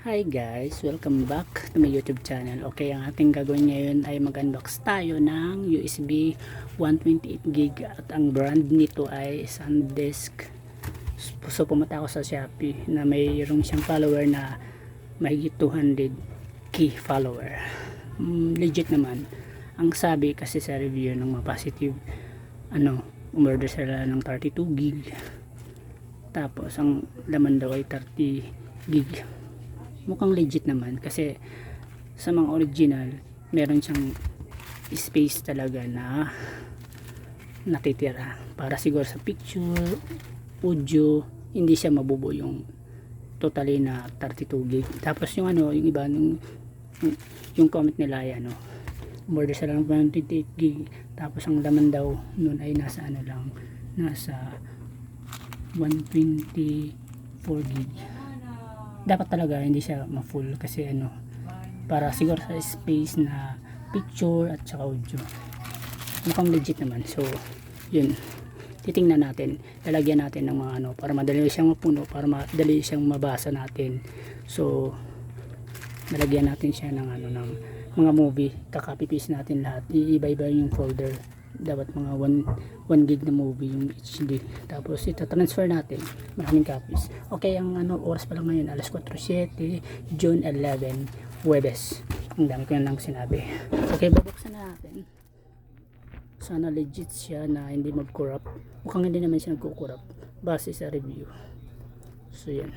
Hi guys, welcome back to my YouTube channel. Okay, ang ating gagawin ngayon ay mag-unbox tayo ng USB 128GB at ang brand nito ay SanDisk. So pumunta ako sa Shopee na mayroong siyang follower na mahigit 200k follower. Legit naman. Ang sabi kasi sa review ng mga positive, umorder sila ng 32GB. Tapos ang laman daw ay 30GB. Mukhang legit naman kasi sa mga original meron siyang space talaga na natitira para siguro sa picture, audio, hindi siya mabubo yung totally na 32GB. Tapos yung yung iba yung comment nila ay order sila ng 128GB tapos ang laman daw nun ay nasa nasa 124GB. Dapat talaga hindi siya ma-full kasi para siguro sa space na picture at saka audio. Mukhang legit naman. So yun, titingnan natin, lalagyan natin ng mga para madali siyang mapuno, para madali siyang mabasa natin. So lalagyan natin siya ng ng mga movie, kakopy paste natin lahat, iiba-iba yung folder. Dapat mga 1 gig na movie yung HD, tapos ito transfer natin maraming copies. Okay, ang oras pa lang ngayon, alas 4:07, June 11, Huwebes. Ang dami ko na lang sinabi. Okay, babuksan na natin. Sana legit siya na hindi mag-corrupt. Mukhang hindi naman siya nagko-corrupt base sa review. So yan,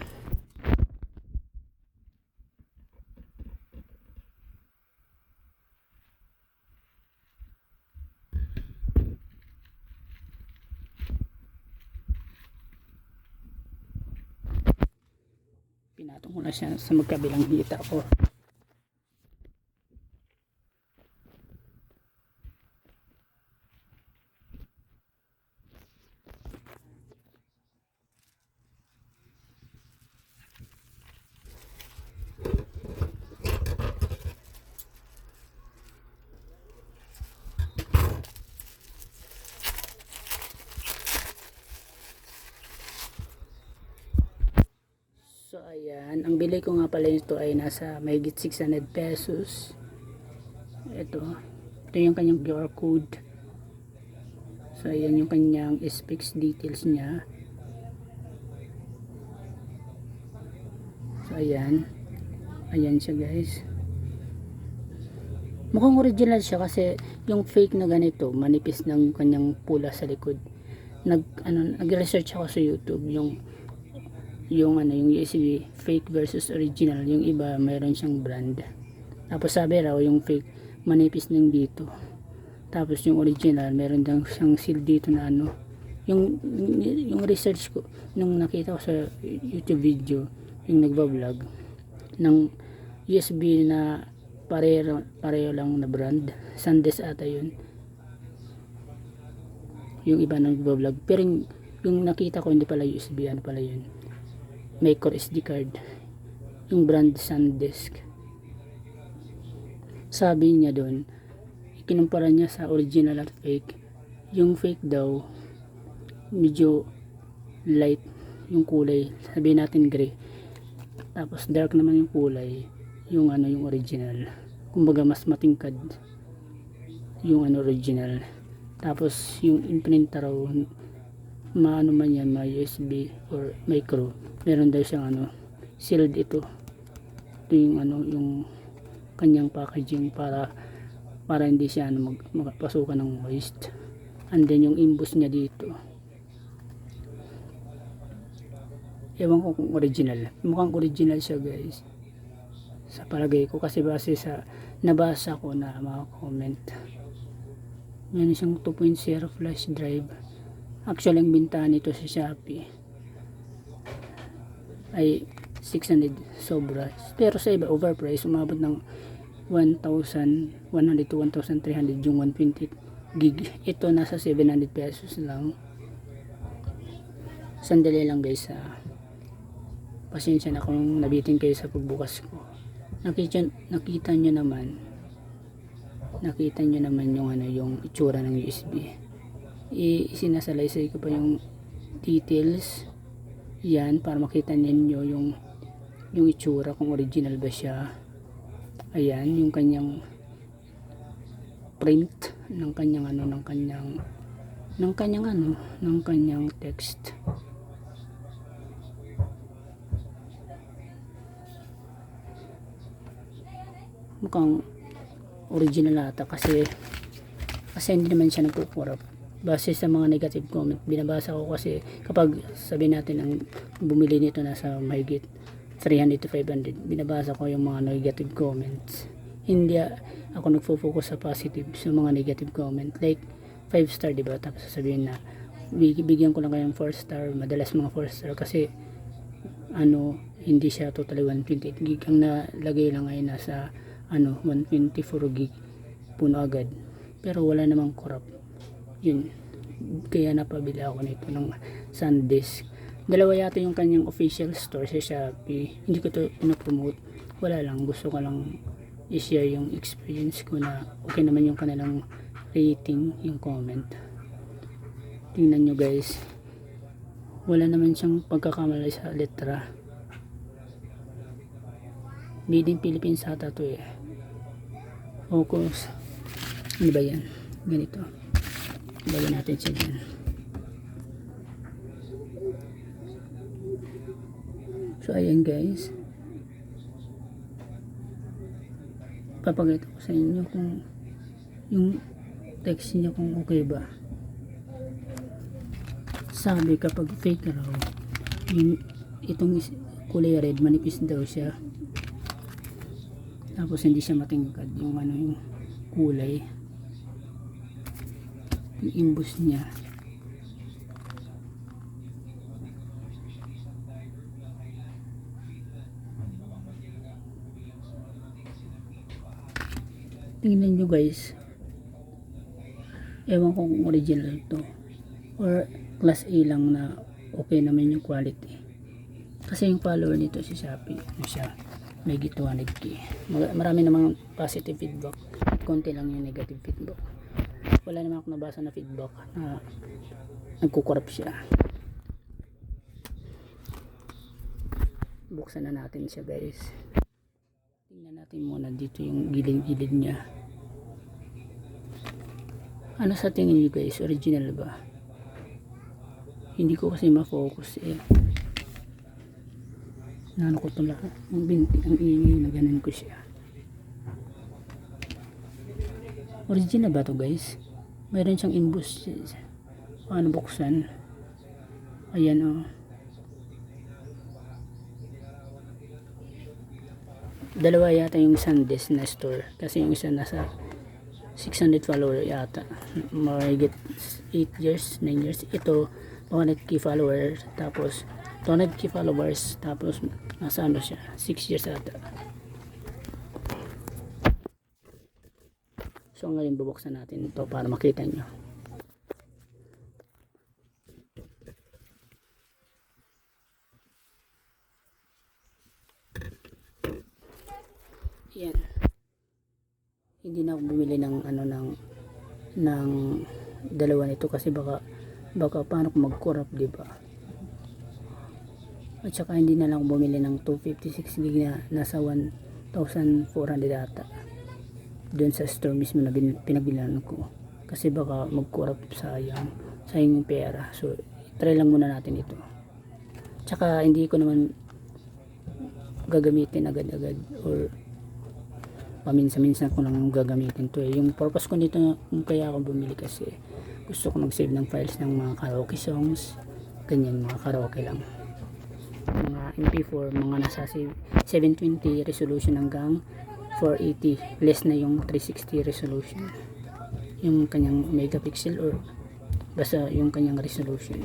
pinatong ko na siya sa magkabilang hita ko. So ayan, ang bili ko nga pala nito ay nasa mahigit 600 pesos. Ito yung kanyang QR code. So ayan yung kanyang specs details niya. So ayan siya guys. Mukhang original siya kasi yung fake na ganito manipis ng kanyang pula sa likod. Nag-research ako sa YouTube yung USB fake versus original. Yung iba mayroon siyang brand, tapos sabi raw yung fake manipis ng dito, tapos yung original meron daw siyang seal dito na yung research ko nung nakita ko sa YouTube video, yung nagba-vlog ng USB na pareho lang na brand, SanDisk ata yun, yung iba nagba-vlog, pero yung nakita ko hindi pala USB, pala yun, micro SD card, yung brand SanDisk. Sabi niya doon, kinumpara niya sa original at fake. Yung fake daw medyo light yung kulay, sabihin natin gray, tapos dark naman yung kulay yung yung original, kumbaga mas matingkad yung original. Tapos yung imprinter raw man yan, may USB or micro, meron daw siyang sealed. Ito yung yung kanyang packaging para hindi siya magpasukan ng waste. And then yung emboss niya dito, ewan ko kung original, mukhang original siya guys sa palagay ko, kasi base sa nabasa ko na mga comment. Yan siyang 2.0 flash drive. Actually ang bintahan nito sa Shopee ay 600 sobra, pero sa iba overprice, umabot ng 1,100 to 1,300 yung 120GB. Ito nasa 700 pesos lang. Sandali lang guys, pasensya na kung nabitin kayo sa pagbukas ko. Nakita nyo naman yung itsura ng USB. Sinasalaysay ko pa yung details yan para makita ninyo yung yung itsura kung original ba siya. Ayan yung kanyang print ng kanyang ano, ng kanyang text. Mukhang original ata kasi hindi naman siya nagkukurap. Base sa mga negative comment binabasa ko, kasi kapag sabi natin ang bumili nito nasa mahigit 300 to 500, binabasa ko yung mga negative comments. Hindi ako nagfo-focus sa positive, sa mga negative comment like 5 star, diba? Tapos sasabihin na bigyan ko lang kayong 4 star, madalas mga 4 star kasi ano, hindi siya totally 128 gig, ang nalagay lang ay nasa 124 gig puno agad, pero wala namang corrupt. Yun, kaya napabili ako nito ng SanDisk. Dalawa yata yung kanyang official store sa Shopee. Hindi ko to pinopromote, wala lang, gusto ko lang i-share yung experience ko na okay naman yung kanilang rating, yung comment. Tingnan nyo guys, wala naman siyang pagkakamali sa letra. Made in Philippines ata to eh. Focus, ano ba yan, ganito, lagyan natin siya dyan. So ayan guys, papakita ko sa inyo kung yung text niya kung okay ba. Sabi kapag fake raw, yung itong kulay red, manipis daw siya, tapos hindi siya matingkad yung yung kulay, yung imbus niya. Tingnan nyo guys, ewan ko kung original to or class A lang na okay naman yung quality, kasi yung follower nito si Shopee, siya may 200k. Marami namang positive feedback, konti lang yung negative feedback. Wala naman ako nabasa na feedback na nagkukurap siya. Buksan na natin siya guys. Tingnan natin muna dito yung gilid-gilid niya. Ano sa tingin niyo guys, original ba? Hindi ko kasi ma-focus eh. Nano ko ito lahat, ang binti, ang ingay na ganun ko siya. Original ba to guys? Mayroon siyang imbus. Paano buksan? Ayan oh. Dalawa yata yung SanDisk na store, kasi yung isa nasa 600 follower yata, mahigit 8 years, 9 years. Ito 200k followers, tapos 200k followers, tapos nasa ano siya, 6 years ata. So ngayon bubuksan natin ito para makita nyo. Yan, hindi na ako bumili ng ng dalawa nito kasi baka paano kung mag-corrupt, diba? At saka hindi na lang ako bumili ng 256 gig na nasa 1,400 ata doon sa store mismo na pinagbilan ko, kasi baka mag-corrupt, sayang yung pera. So try lang muna natin ito. Tsaka hindi ko naman gagamitin agad-agad or paminsan-minsan ko lang gagamitin to eh. Yung purpose ko nito kaya ako bumili kasi gusto ko mag-save ng files ng mga karaoke songs, ganyan, mga karaoke lang, mga MP4, mga nasa 720 resolution hanggang 480, less na yung 360 resolution, yung kanyang megapixel or basta yung kanyang resolution.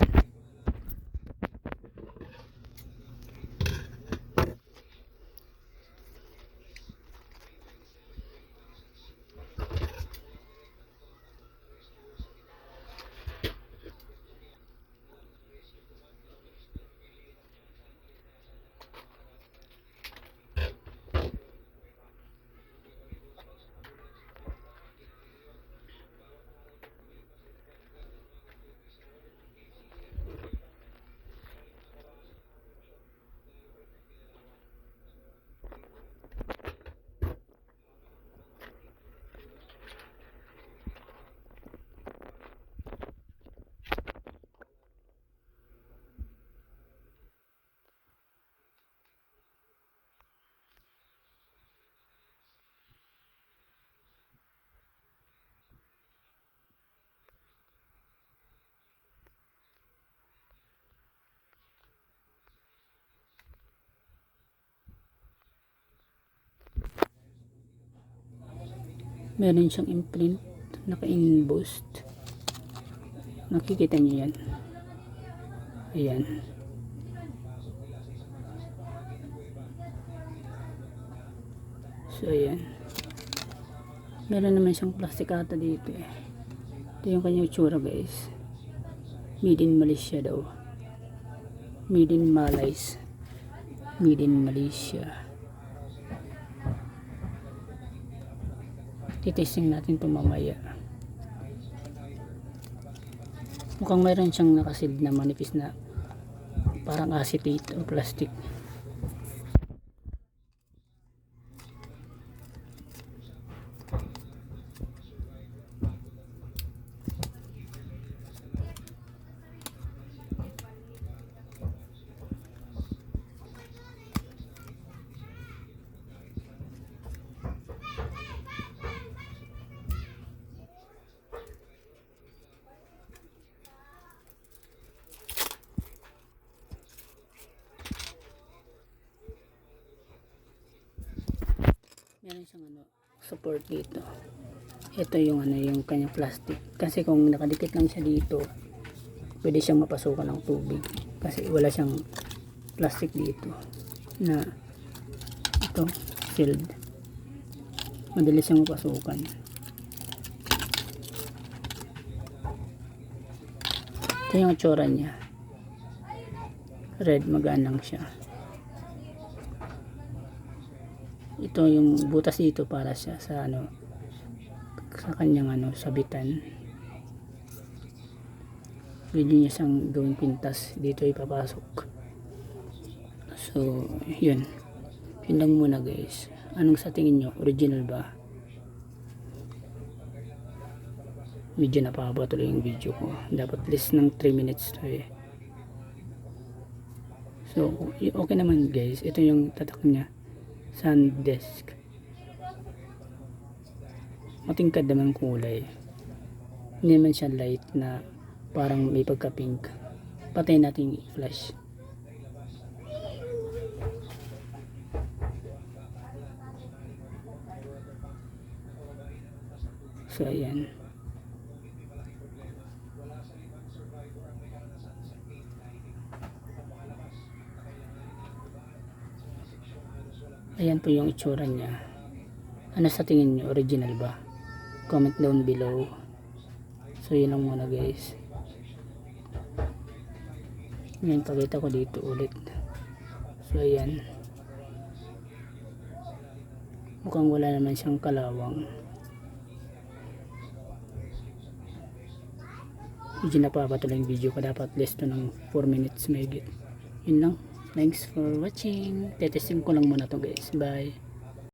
Meron siyang imprint, naka-embossed. Nakikita niyo yan. Ayan. So ayan. Meron naman siyang plastic ata dito eh. Ito yung kanyang itsura guys. Made in Malaysia daw. Made in Malays. Made in Malaysia. Titesting natin ito mamaya. Mukhang mayroon siyang nakasealed na manipis na parang acetate o plastic. Meron siyang support dito. Ito yung yung kanyang plastic. Kasi kung nakadikit lang siya dito, pwede siyang mapasukan ng tubig. Kasi wala siyang plastic dito na ito sealed. Madali siyang mapasukan. Ito yung itsura niya. Red, magaan lang siya. Ito yung butas dito para siya sa sa kanyang sabitan. Pwede niya siyang gawing pintas dito ipapasok. So yun lang muna guys. Anong sa tingin nyo? Original ba? Medyo napahaba tuloy yung video ko. Dapat less ng 3 minutes to eh. So okay naman guys. Ito yung tatak niya. SanDisk. Matingkad naman kulay. Hindi naman siya light na parang may pagka pink. Patay natin yung flash. So ayan. Ayan po yung itsura niya. Ano sa tingin nyo? Original ba? Comment down below. So yun lang muna guys. Ngayon pakita ko dito ulit. So ayan. Mukhang wala naman siyang kalawang. Medyo napapatuloy yung video ko. Dapat less to ng 4 minutes may get. Yun lang. Thanks for watching. Tetesting ko lang muna to guys. Bye.